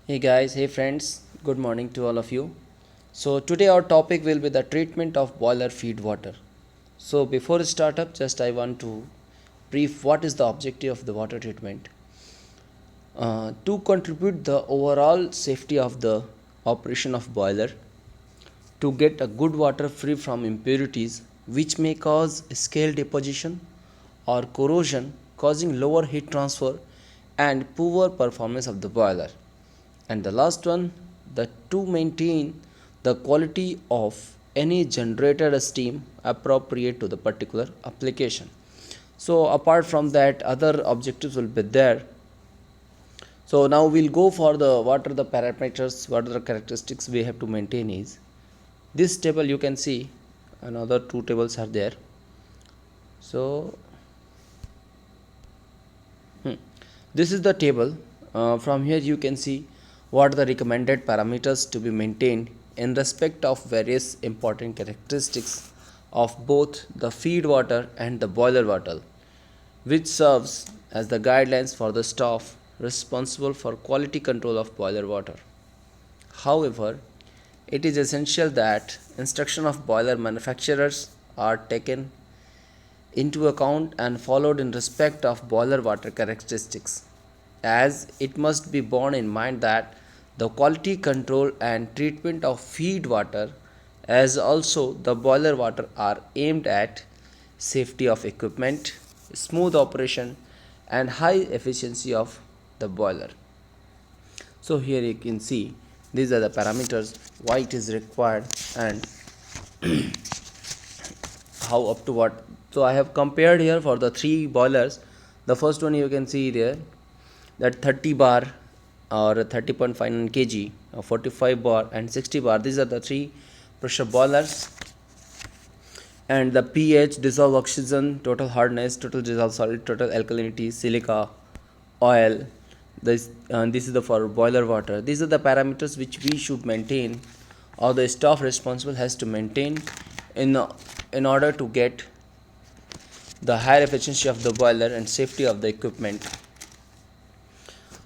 Hey guys, hey friends, good morning to all of you. So today our topic will be the treatment of boiler feed water. So before start up, just I want to brief what is the objective of the water treatment. To contribute the overall safety of the operation of boiler, to get a good water free from impurities which may cause scale deposition or corrosion causing lower heat transfer and poor performance of the boiler. And the last one, the to maintain the quality of any generated steam appropriate to the particular application. So apart from that, other objectives will be there. So now we'll go for the what are the parameters, what are the characteristics we have to maintain is this table. You can see another two tables are there. So this is the table. From here you can see what are the recommended parameters to be maintained in respect of various important characteristics of both the feed water and the boiler water, which serves as the guidelines for the staff responsible for quality control of boiler water. However, it is essential that instruction of boiler manufacturers are taken into account and followed in respect of boiler water characteristics, as it must be borne in mind that the quality control and treatment of feed water as also the boiler water are aimed at safety of equipment, smooth operation and high efficiency of the boiler. So here you can see these are the parameters why it is required and how up to what. So I have compared here for the three boilers. The first one you can see there, that 30 bar or 30.59 kg, 45 bar and 60 bar. These are the three pressure boilers. And the pH, dissolved oxygen, total hardness, total dissolved solid, total alkalinity, silica, oil. This is the for boiler water. These are the parameters which we should maintain, or the staff responsible has to maintain in order to get the higher efficiency of the boiler and safety of the equipment.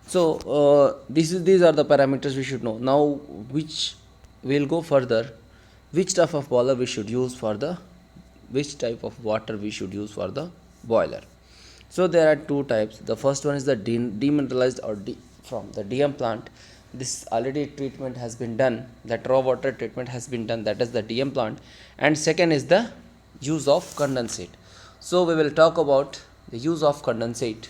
So these are the parameters we should know. Now which we'll go further, which type of boiler we should use for the, which type of water we should use for the boiler. So there are two types. The first one is the demineralized or from the DM plant. This already treatment has been done, that raw water treatment has been done, that is the DM plant. And second is the use of condensate. So we will talk about the use of condensate.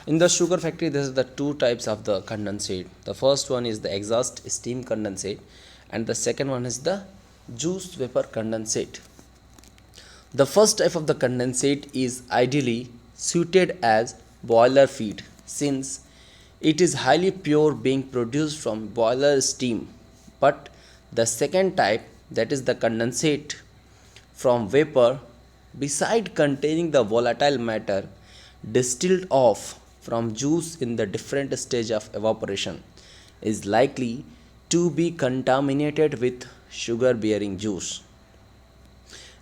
In the sugar factory, this is the two types of the condensate. The first one is the exhaust steam condensate and the second one is the juice vapor condensate. The first type of the condensate is ideally suited as boiler feed, since it is highly pure, being produced from boiler steam. But the second type, that is the condensate from vapor, beside containing the volatile matter distilled off from juice in the different stage of evaporation, is likely to be contaminated with sugar bearing juice.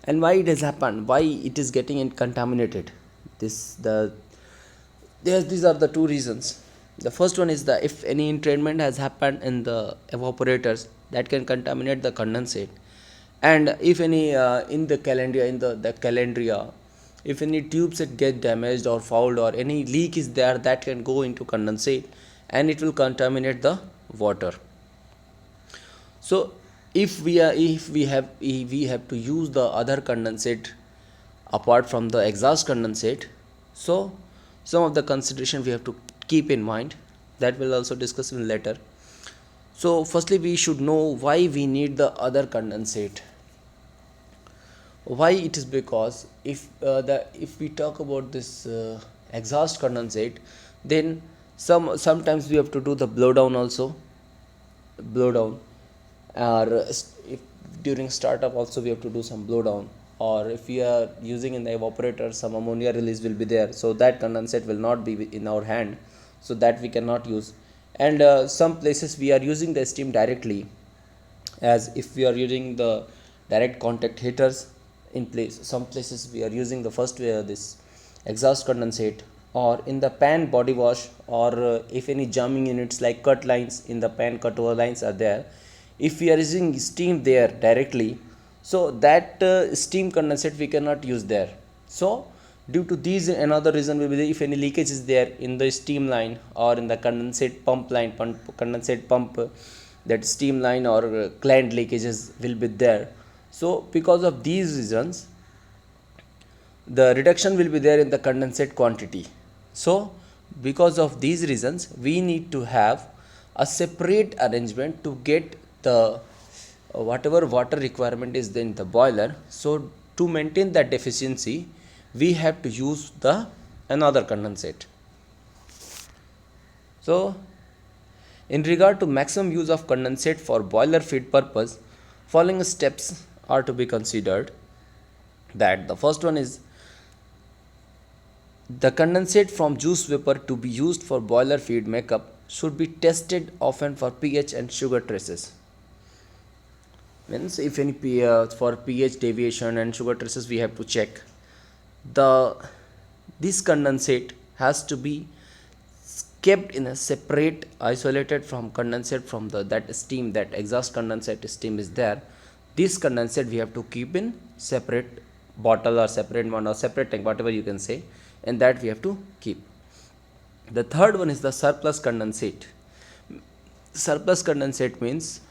And why it has happened, why it is getting contaminated, these are the two reasons. The first one is that if any entrainment has happened in the evaporators, that can contaminate the condensate. And if any in the calandria, the calandria, if any tubes it get damaged or fouled or any leak is there, that can go into condensate and it will contaminate the water. So if we have to use the other condensate apart from the exhaust condensate, so some of the consideration we have to keep in mind, that will also discuss in later. So firstly we should know why we need the other condensate. Why it is because if we talk about this exhaust condensate, then sometimes we have to do the blow down also, blow down, or if during startup also we have to do some blow down, or if we are using in the evaporator some ammonia release will be there, so that condensate will not be in our hand, so that we cannot use. And some places we are using the steam directly, as if we are using the direct contact heaters in place, some places we are using the first this exhaust condensate, or in the pan body wash, or if any jamming units like cut lines in the pan cut over lines are there, if we are using steam there directly, so that steam condensate we cannot use there. So due to these, another reason will be if any leakage is there in the steam line or in the condensate pump line, condensate pump, that steam line or client leakages will be there. So because of these reasons, the reduction will be there in the condensate quantity. So because of these reasons, we need to have a separate arrangement to get the whatever water requirement is in the boiler. So to maintain that efficiency, we have to use the another condensate. So in regard to maximum use of condensate for boiler feed purpose, following steps are to be considered. That the first one is the condensate from juice vapor to be used for boiler feed makeup should be tested often for pH and sugar traces. Means if any for pH deviation and sugar traces we have to check. This condensate has to be kept in a separate, isolated from condensate from that steam, that exhaust condensate steam is there. This condensate we have to keep in separate bottle or separate one or separate tank, whatever you can say, and that we have to keep. The third one is the surplus condensate. Surplus condensate means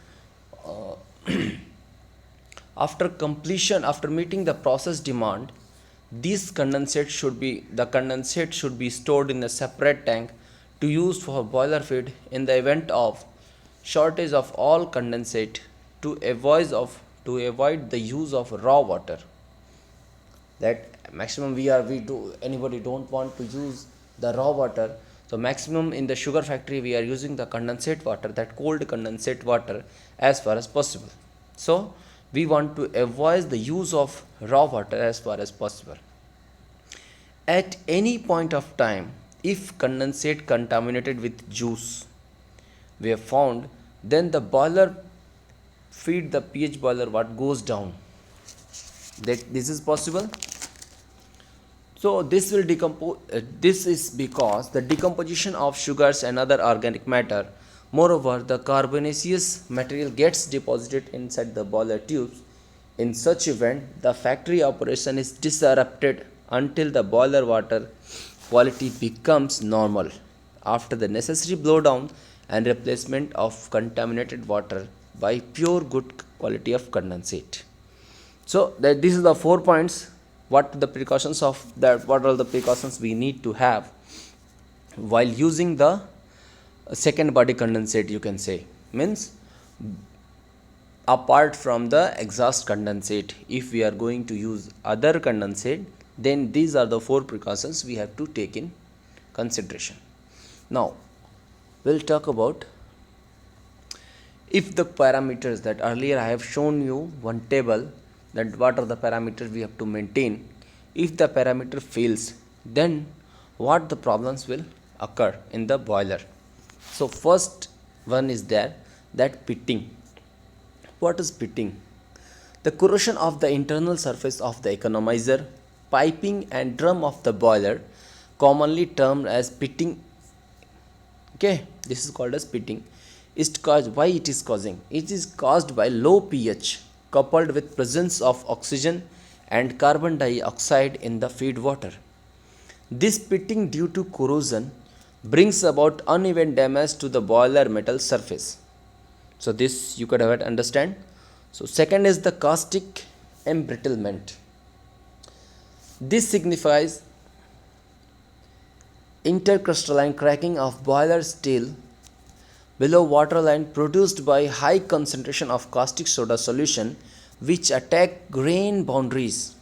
after meeting the process demand, the condensate should be stored in a separate tank to use for boiler feed in the event of shortage of all condensate, to avoid the use of raw water. That maximum anybody don't want to use the raw water, so maximum in the sugar factory we are using the condensate water, that cold condensate water, as far as possible. So we want to avoid the use of raw water as far as possible. At any point of time, if condensate contaminated with juice we have found, then the boiler feed, the pH boiler what goes down. That this is possible. So this will decompose. This is because the decomposition of sugars and other organic matter. Moreover, the carbonaceous material gets deposited inside the boiler tubes. In such event, the factory operation is disrupted until the boiler water quality becomes normal after the necessary blowdown and replacement of contaminated water by pure good quality of condensate. So that this is the 4 points. What are the precautions we need to have while using the second body condensate, you can say. Means apart from the exhaust condensate, if we are going to use other condensate, then these are the 4 precautions we have to take in consideration. Now we'll talk about if the parameters that earlier I have shown you one table, that what are the parameters we have to maintain. If the parameter fails, then what the problems will occur in the boiler. So first one is there, that pitting. What is pitting? The corrosion of the internal surface of the economizer, piping and drum of the boiler, commonly termed as pitting. Okay, this is called as pitting. Why it is causing? It is caused by low pH coupled with presence of oxygen and carbon dioxide in the feed water. This pitting due to corrosion brings about uneven damage to the boiler metal surface. So this you could have understand. So second is the caustic embrittlement. This signifies intercrystalline cracking of boiler steel below waterline produced by high concentration of caustic soda solution which attack grain boundaries.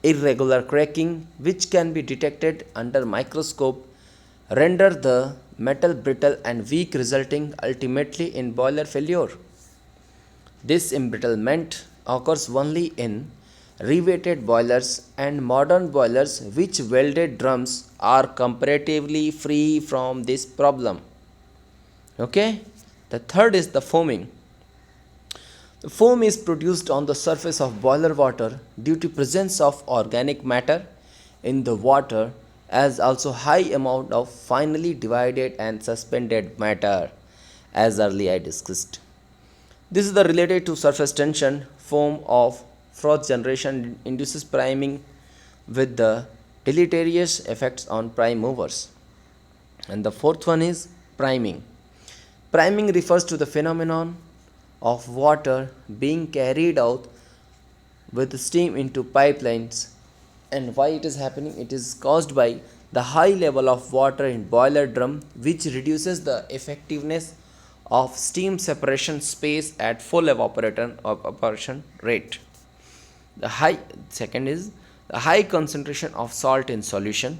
Irregular cracking, which can be detected under microscope, render the metal brittle and weak, resulting ultimately in boiler failure. This embrittlement occurs only in revetted boilers and modern boilers, which welded drums are comparatively free from this problem. Okay, the third is the foaming. The foam is produced on the surface of boiler water due to presence of organic matter in the water as also high amount of finely divided and suspended matter, as earlier I discussed. This is the related to surface tension form of froth generation induces priming with the deleterious effects on prime movers. And the fourth one is priming. Priming refers to the phenomenon of water being carried out with steam into pipelines. And why it is happening? It is caused by the high level of water in boiler drum, which reduces the effectiveness of steam separation space at full evaporation rate. The high second is the high concentration of salt in solution,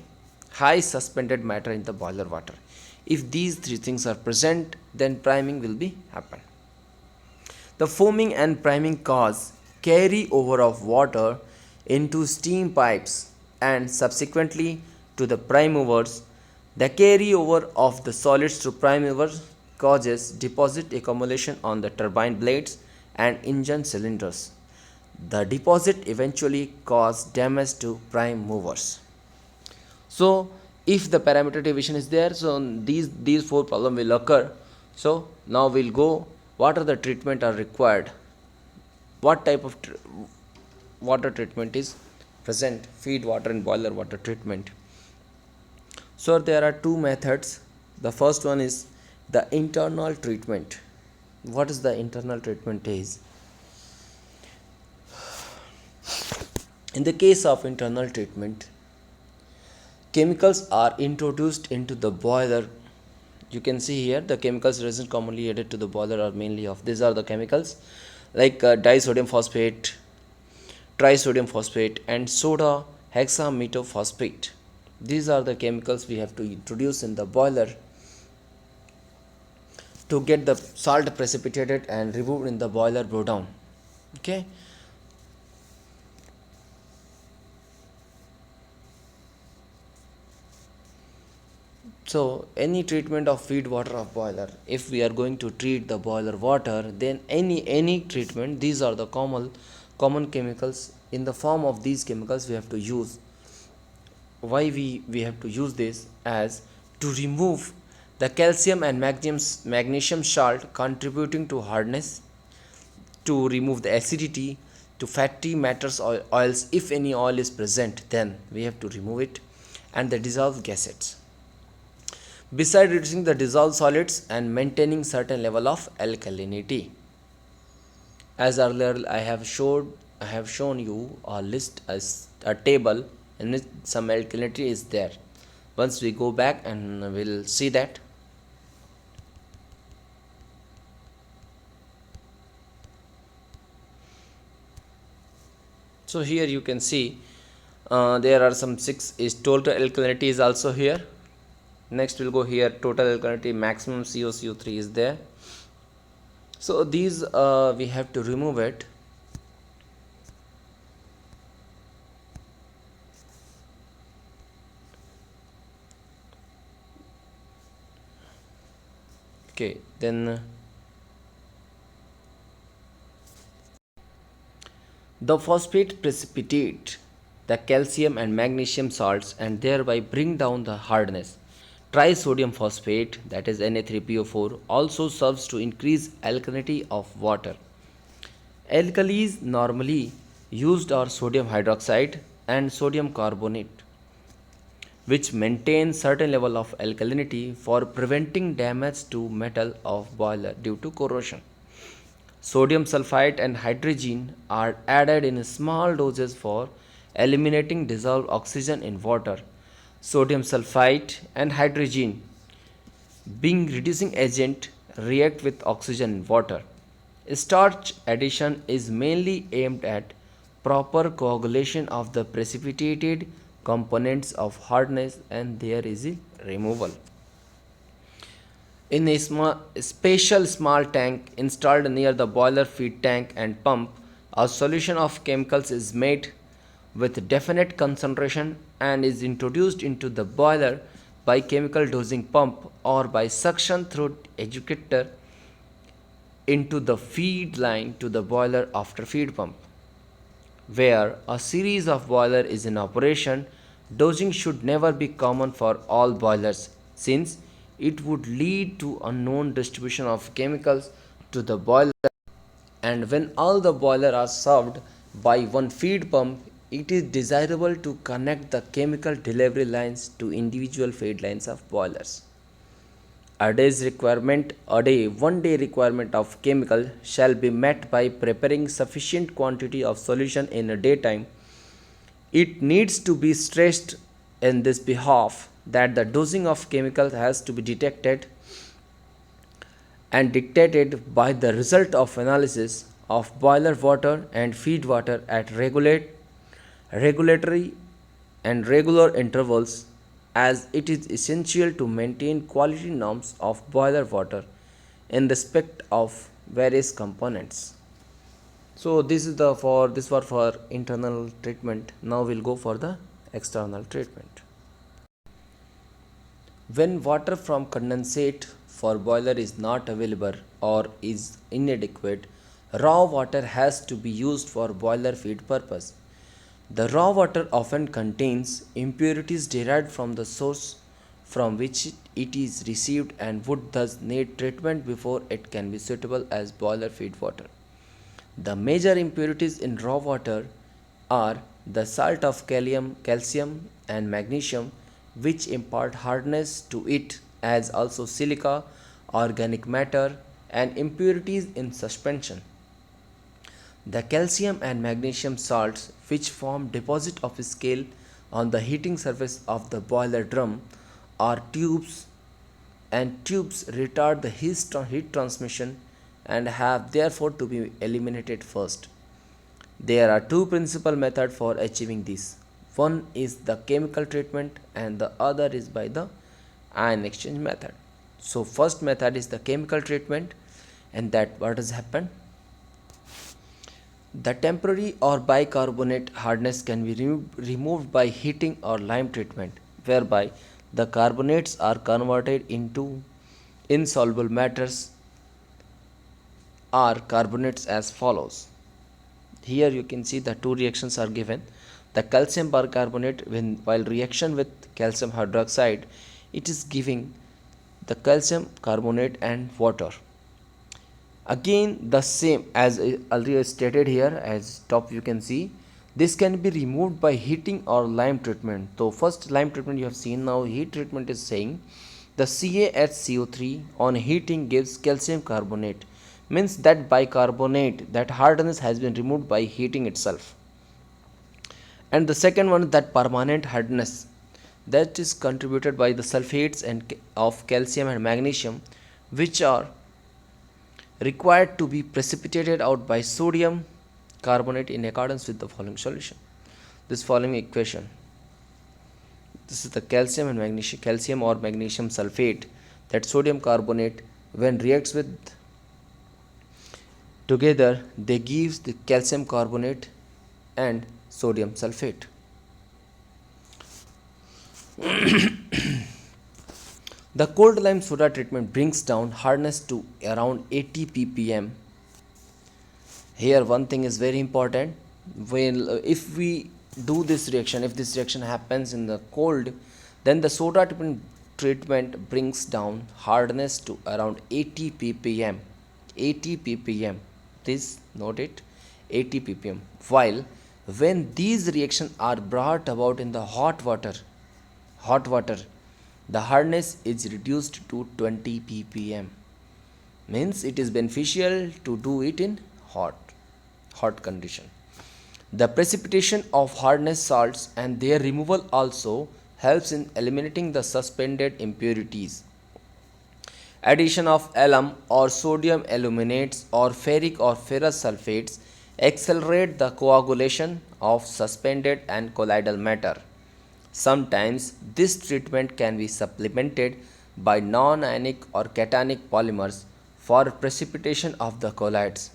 high suspended matter in the boiler water. If these three things are present, then priming will be happen. The foaming and priming cause carry over of water into steam pipes and subsequently to the prime movers. The carryover of the solids to prime movers causes deposit accumulation on the turbine blades and engine cylinders. The deposit eventually cause damage to prime movers. So if the parameter deviation is there, so these four problem will occur. So now we'll go what are the treatment are required, what type of water treatment is present, feed water and boiler water treatment. So there are two methods. The first one is the internal treatment. What is the internal treatment is? In the case of internal treatment, chemicals are introduced into the boiler. You can see here the chemicals resin commonly added to the boiler are mainly of these are the chemicals like disodium phosphate, trisodium phosphate and soda hexametophosphate. These are the chemicals we have to introduce in the boiler to get the salt precipitated and removed in the boiler blowdown. Okay. So any treatment of feed water of boiler, if we are going to treat the boiler water, then any treatment, these are the common chemicals. In the form of these chemicals we have to use. Why we have to use this? As to remove the calcium and magnesium salt contributing to hardness, to remove the acidity, to fatty matters oils. If any oil is present, then we have to remove it, and the dissolved gases. Besides reducing the dissolved solids and maintaining certain level of alkalinity. As earlier I have shown you a list as a table in which some alkalinity is there. Once we go back and we'll see that. So here you can see there are some 6 is total alkalinity is also here. Next we'll go here, total alkalinity, maximum CO3 is there. So these we have to remove it. Okay, then the phosphate precipitate the calcium and magnesium salts and thereby bring down the hardness. Trisodium phosphate, that is Na3PO4, also serves to increase alkalinity of water. Alkalis normally used are sodium hydroxide and sodium carbonate, which maintain certain level of alkalinity for preventing damage to metal of boiler due to corrosion. Sodium sulfite and hydrogen are added in small doses for eliminating dissolved oxygen in water. Sodium sulfite and hydrogen, being reducing agent, react with oxygen in water. Starch addition is mainly aimed at proper coagulation of the precipitated components of hardness and there is a removal. In a special small tank installed near the boiler feed tank and pump, a solution of chemicals is made with definite concentration and is introduced into the boiler by chemical dosing pump or by suction through educator into the feed line to the boiler after feed pump, where a series of boiler is in operation Dosing should never be common for all boilers since it would lead to unknown distribution of chemicals to the boiler, and when all the boiler are served by one feed pump, it is desirable to connect the chemical delivery lines to individual feed lines of boilers. One day requirement of chemical shall be met by preparing sufficient quantity of solution in a daytime. It needs to be stressed in this behalf that the dosing of chemical has to be detected and dictated by the result of analysis of boiler water and feed water at regulatory and regular intervals, as it is essential to maintain quality norms of boiler water in respect of various components. So this is the for this was for internal treatment. Now we'll go for the external treatment. When water from condensate for boiler is not available or is inadequate, raw water has to be used for boiler feed purpose. The raw water often contains impurities derived from the source from which it is received and would thus need treatment before it can be suitable as boiler feed water. The major impurities in raw water are the salt of calcium and magnesium, which impart hardness to it, as also silica, organic matter, and impurities in suspension. The calcium and magnesium salts, which form deposit of scale on the heating surface of the boiler drum, are tubes, and tubes retard the heat transmission and have therefore to be eliminated first. There are two principal methods for achieving this. One is the chemical treatment and the other is by the ion exchange method. So first method is the chemical treatment, and that what has happened. The temporary or bicarbonate hardness can be removed by heating or lime treatment, whereby the carbonates are converted into insoluble matters or carbonates as follows. Here you can see the two reactions are given. The calcium bicarbonate, while reaction with calcium hydroxide, it is giving the calcium carbonate and water. Again the same as earlier stated here, as top you can see, this can be removed by heating or lime treatment. So first lime treatment you have seen. Now heat treatment is saying the CaHCO3 on heating gives calcium carbonate, means that bicarbonate, that hardness has been removed by heating itself. And the second one, that permanent hardness, that is contributed by the sulfates and of calcium and magnesium, which are required to be precipitated out by sodium carbonate in accordance with the following solution. This following equation, this is the calcium or magnesium sulfate, that sodium carbonate when reacts with together they gives the calcium carbonate and sodium sulfate. The cold lime soda treatment brings down hardness to around 80 ppm. Here one thing is very important. If we do this reaction, if this reaction happens in the cold, then the soda treatment brings down hardness to around 80 ppm. 80 ppm. Please note it, 80 ppm. While when these reactions are brought about in the hot water, the hardness is reduced to 20 ppm. Means it is beneficial to do it in hot condition. The precipitation of hardness salts and their removal also helps in eliminating the suspended impurities. Addition of alum or sodium aluminates or ferric or ferrous sulfates accelerate the coagulation of suspended and colloidal matter. Sometimes this treatment can be supplemented by non-ionic or cationic polymers for precipitation of the colloids.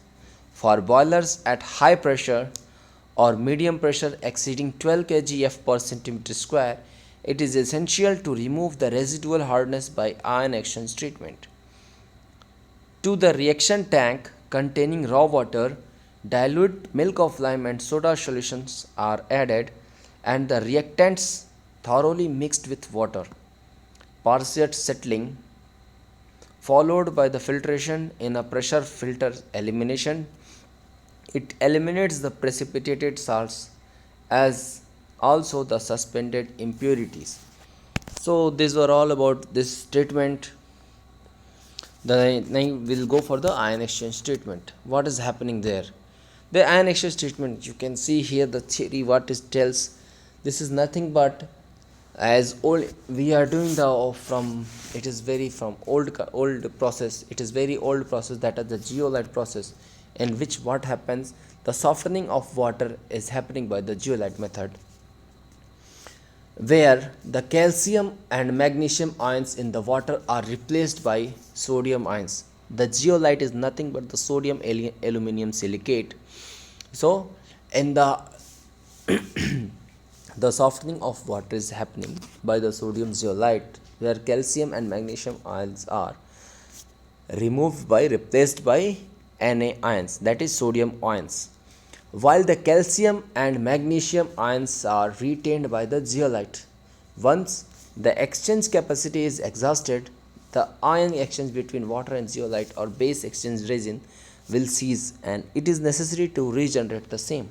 For boilers at high pressure or medium pressure exceeding 12 kgf per centimeter square, it is essential to remove the residual hardness by ion exchange treatment. To the reaction tank containing raw water, dilute milk of lime and soda solutions are added, and the reactants thoroughly mixed with water, partial settling, followed by the filtration in a pressure filter elimination. It eliminates the precipitated salts as also the suspended impurities. So these were all about this treatment. Then we'll go for the ion exchange treatment. What is happening there? The ion exchange treatment, you can see here the theory what it tells. This is nothing but as old we are doing the from it is very from old process. It is very old process, that is the geolite process, in which what happens, the softening of water is happening by the geolite method, where the calcium and magnesium ions in the water are replaced by sodium ions. The zeolite is nothing but the sodium aluminum silicate. So in the the softening of water is happening by the sodium zeolite, where calcium and magnesium ions are removed by replaced by Na ions, that is sodium ions, while the calcium and magnesium ions are retained by the zeolite. Once the exchange capacity is exhausted, the ion exchange between water and zeolite or base exchange resin will cease, and it is necessary to regenerate the same.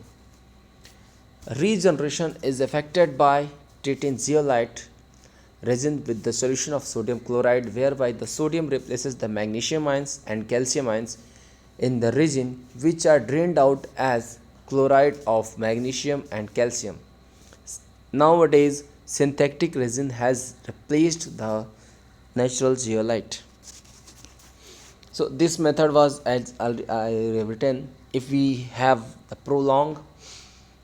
Regeneration is effected by treating zeolite resin with the solution of sodium chloride, whereby the sodium replaces the magnesium ions and calcium ions in the resin, which are drained out as chloride of magnesium and calcium. Nowadays, synthetic resin has replaced the natural zeolite. So this method was, as I have written, if we have a prolonged,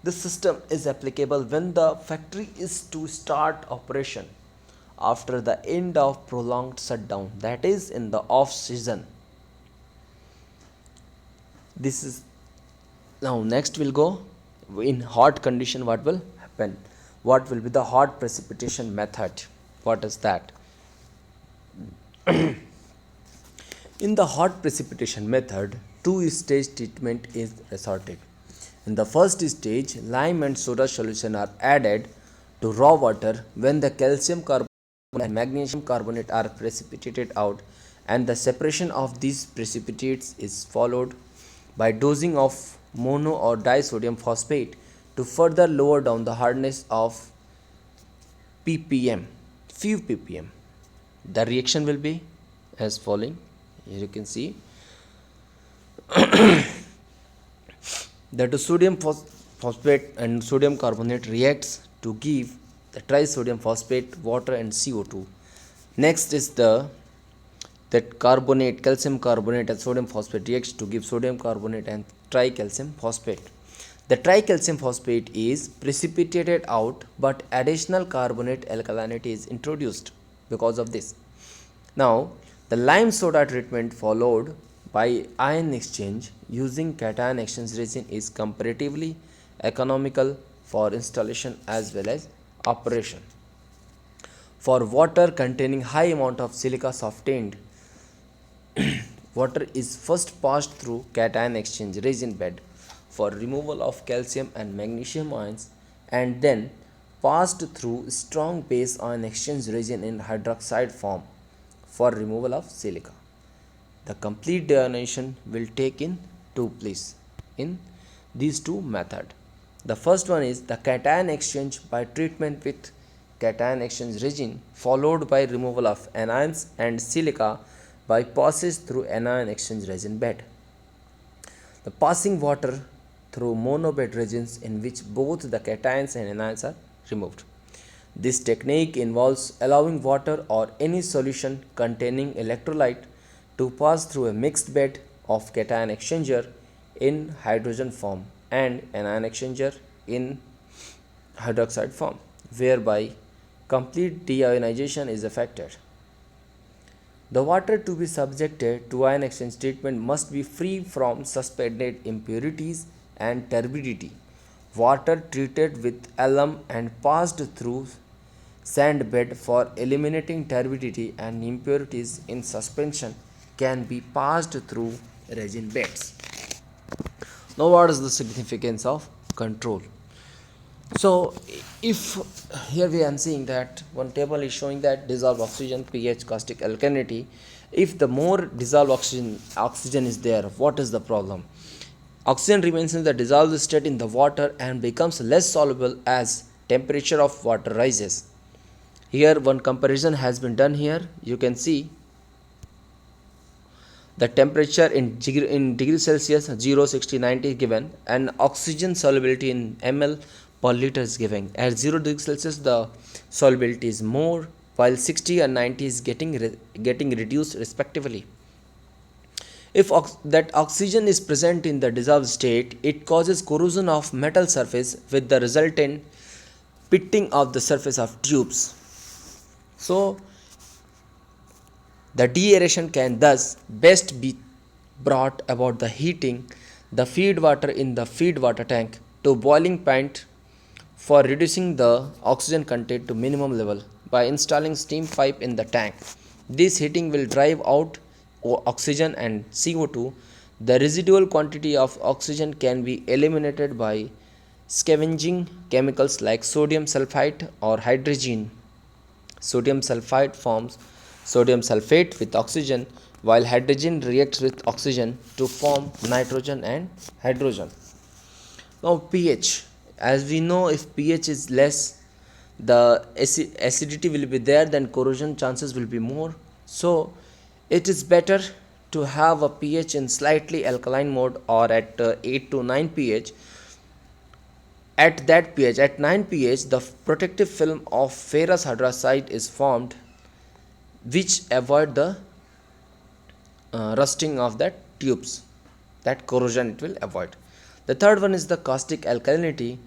this system is applicable when the factory is to start operation after the end of prolonged shutdown, that is in the off season. This is now next we'll go in hot condition. What will happen? What will be the hot precipitation method? What is that? In the hot precipitation method, two-stage treatment is resorted. In the first stage, lime and soda solution are added to raw water when the calcium carbonate and magnesium carbonate are precipitated out, and the separation of these precipitates is followed by dosing of mono or disodium phosphate to further lower down the hardness of ppm, few ppm. The reaction will be as following. Here you can see that the sodium phosphate and sodium carbonate reacts to give the trisodium phosphate, water and CO2. Next is that carbonate, calcium carbonate and sodium phosphate reacts to give sodium carbonate and tricalcium phosphate. The tricalcium phosphate is precipitated out, but additional carbonate alkalinity is introduced because of this. Now, the lime soda treatment followed by ion exchange using cation exchange resin is comparatively economical for installation as well as operation. For water containing high amount of silica softened, water is first passed through cation exchange resin bed for removal of calcium and magnesium ions, and then passed through strong base ion exchange resin in hydroxide form for removal of silica. The complete deionization will take in two places in these two methods. The first one is the cation exchange by treatment with cation exchange resin, followed by removal of anions and silica by passage through anion exchange resin bed. The passing water through monobed resins in which both the cations and anions are removed. This technique involves allowing water or any solution containing electrolyte to pass through a mixed bed of cation exchanger in hydrogen form and anion exchanger in hydroxide form, whereby complete deionization is effected. The water to be subjected to ion exchange treatment must be free from suspended impurities and turbidity. Water treated with alum and passed through sand bed for eliminating turbidity and impurities in suspension can be passed through resin beds. Now, what is the significance of control? So if here we are seeing that one table is showing that dissolved oxygen, pH, caustic alkalinity. If the more dissolved oxygen is there, what is the problem? Oxygen remains in the dissolved state in the water and becomes less soluble as temperature of water rises. Here one comparison has been done. Here you can see the temperature in degree Celsius 0, 60, 90 is given, and oxygen solubility in ml per liter is given. At 0 degree Celsius the solubility is more, while 60 and 90 is getting reduced respectively. If that oxygen is present in the dissolved state, it causes corrosion of metal surface with the resultant pitting of the surface of tubes. So the deaeration can thus best be brought about the heating the feed water in the feed water tank to boiling point for reducing the oxygen content to minimum level by installing steam pipe in the tank. This heating will drive out oxygen and CO2. The residual quantity of oxygen can be eliminated by scavenging chemicals like sodium sulfite or hydrogen. Sodium sulfite forms sodium sulfate with oxygen, while hydrogen reacts with oxygen to form nitrogen and hydrogen. Now pH, as we know, if pH is less, the acidity will be there, then corrosion chances will be more. So it is better to have a pH in slightly alkaline mode or at 8 to 9 pH. At that pH, at 9 pH, the protective film of ferrous hydroxide is formed, which avoid the rusting of that tubes. That corrosion it will avoid. The third one is the caustic alkalinity.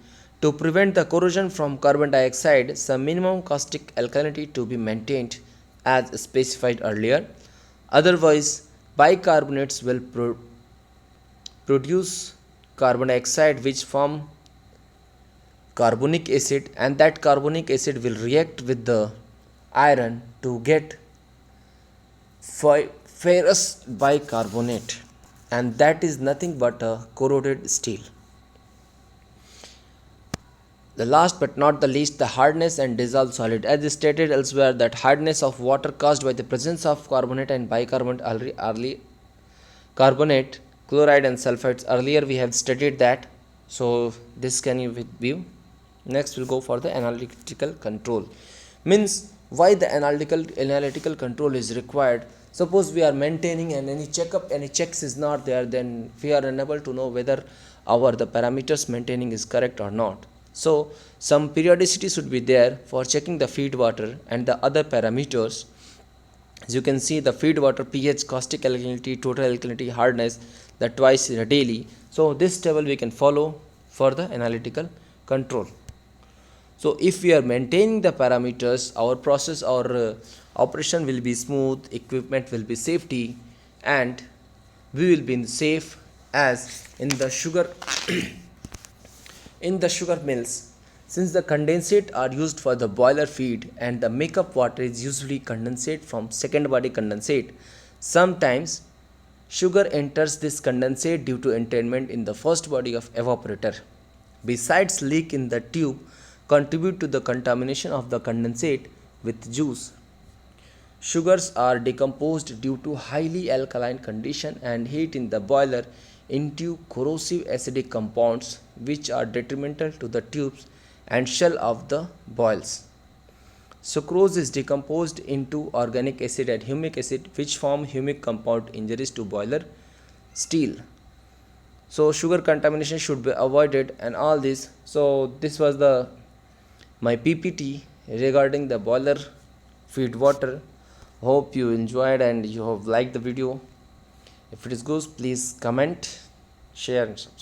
To prevent the corrosion from carbon dioxide, some minimum caustic alkalinity to be maintained as specified earlier. Otherwise, bicarbonates will produce carbon dioxide, which form carbonic acid, and that carbonic acid will react with the iron to get ferrous bicarbonate, and that is nothing but a corroded steel. The last but not the least, the hardness and dissolved solid. As stated elsewhere, that hardness of water caused by the presence of carbonate and bicarbonate early carbonate, chloride and sulfides. Earlier we have studied that, so this can you view. Next we'll go for the analytical control. Means why the analytical control is required. Suppose we are maintaining and any checks is not there, then we are unable to know whether the parameters maintaining is correct or not. So some periodicity should be there for checking the feed water and the other parameters. As you can see, the feed water pH, caustic alkalinity, total alkalinity, hardness, that twice daily. So this table we can follow for the analytical control. So if we are maintaining the parameters, our process or operation will be smooth, equipment will be safety, and we will be safe. As in the sugar in the sugar mills, since the condensate are used for the boiler feed and the makeup water is usually condensate from second body condensate, sometimes sugar enters this condensate due to entrainment in the first body of evaporator. Besides, leak in the tube contribute to the contamination of the condensate with juice. Sugars are decomposed due to highly alkaline condition and heat in the boiler into corrosive acidic compounds, which are detrimental to the tubes and shell of the boils. Sucrose is decomposed into organic acid and humic acid, which form humic compound, injuries to boiler steel. So sugar contamination should be avoided and all this. So this was the my PPT regarding the boiler feed water. Hope you enjoyed and you have liked the video. If it is good, please comment, share and subscribe.